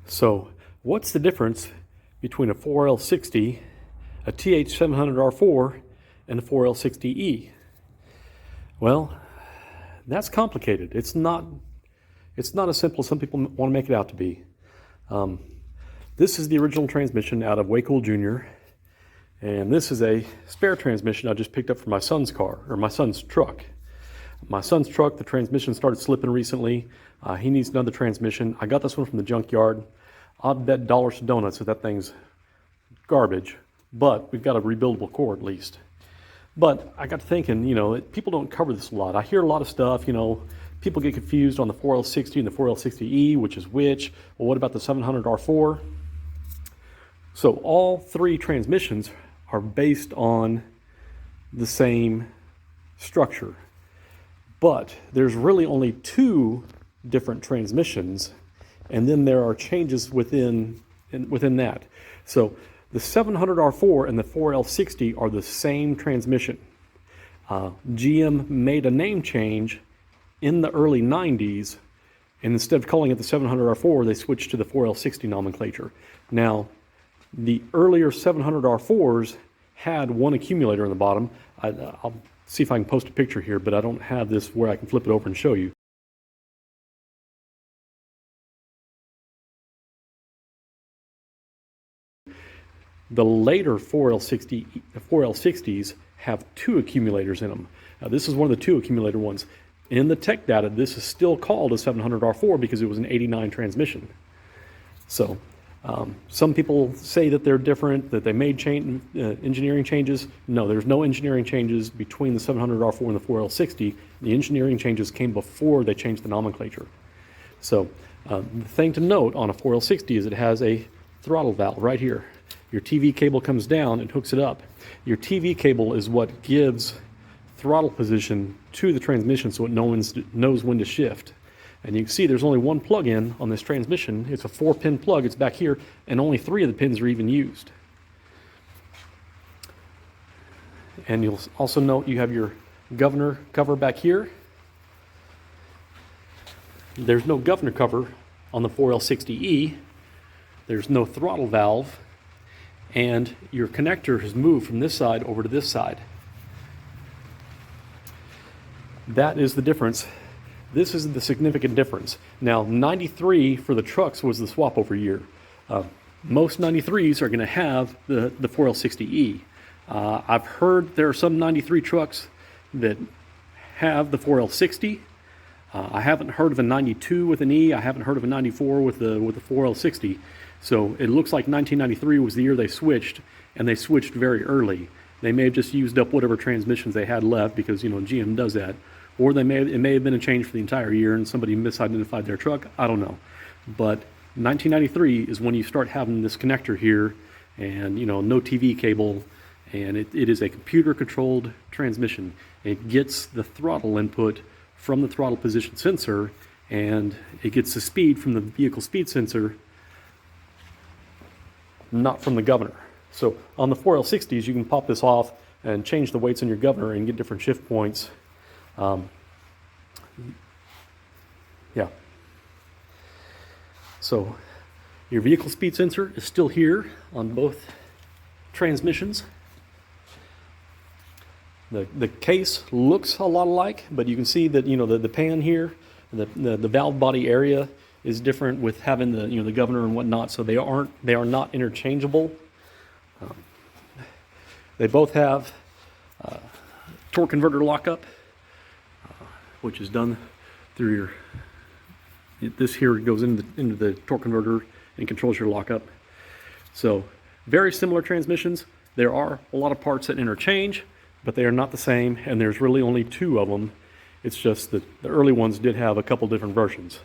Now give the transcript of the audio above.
So what's the difference between a 4L60, a TH700R4, and a 4L60E? Well, that's complicated. It's not as simple as some people want to make it out to be. This is the original transmission out of Wakefield Jr., and this is a spare transmission I just picked up from my son's car, or my son's truck. My son's truck, the transmission started slipping recently. He needs another transmission. I got this one from the junkyard. I'll bet dollars to donuts that thing's garbage, but we've got a rebuildable core at least. But I got to thinking, people don't cover this a lot. I hear a lot of stuff, people get confused on the 4L60 and the 4L60E, which is which. Well, what about the 700R4? So all three transmissions are based on the same structure, but there's really only two different transmissions, and then there are changes within that. So the 700R4 and the 4L60 are the same transmission. GM made a name change in the early 90s, and instead of calling it the 700R4, they switched to the 4L60 nomenclature. Now, the earlier 700R4s had one accumulator in the bottom. I'll see if I can post a picture here, but I don't have this where I can flip it over and show you. The later 4L60s have two accumulators in them. This is one of the two accumulator ones. In the tech data, this is still called a 700R4 because it was an 89 transmission. So some people say that they're different, that they made engineering changes. No, there's no engineering changes between the 700R4 and the 4L60. The engineering changes came before they changed the nomenclature. So the thing to note on a 4L60 is it has a throttle valve right here. Your TV cable comes down and hooks it up. Your TV cable is what gives throttle position to the transmission so it knows when to shift. And you can see there's only one plug-in on this transmission. It's a 4-pin plug. It's back here, and only 3 of the pins are even used. And you'll also note you have your governor cover back here. There's no governor cover on the 4L60E. There's no throttle valve. And your connector has moved from this side over to this side. That is the difference. This is the significant difference. Now, 93 for the trucks was the swap over year. Most 93s are going to have the 4L60E. I've heard there are some 93 trucks that have the 4L60. I haven't heard of a 92 with an E. I haven't heard of a 94 with the 4L60. So it looks like 1993 was the year they switched, and they switched very early. They may have just used up whatever transmissions they had left because, GM does that. Or it may have been a change for the entire year and somebody misidentified their truck. I don't know. But 1993 is when you start having this connector here and, no TV cable, and it is a computer-controlled transmission. It gets the throttle input from the throttle position sensor, and it gets the speed from the vehicle speed sensor, not from the governor. So on the 4L60s, you can pop this off and change the weights on your governor and get different shift points. Yeah. So your vehicle speed sensor is still here on both transmissions. The case looks a lot alike, but you can see that the pan here, the valve body area is different with having the governor and whatnot. So they are not interchangeable. They both have torque converter lockup, which is done through this here goes into the torque converter and controls your lockup. So very similar transmissions. There are a lot of parts that interchange, but they are not the same, and there's really only 2 of them. It's just that the early ones did have a couple different versions.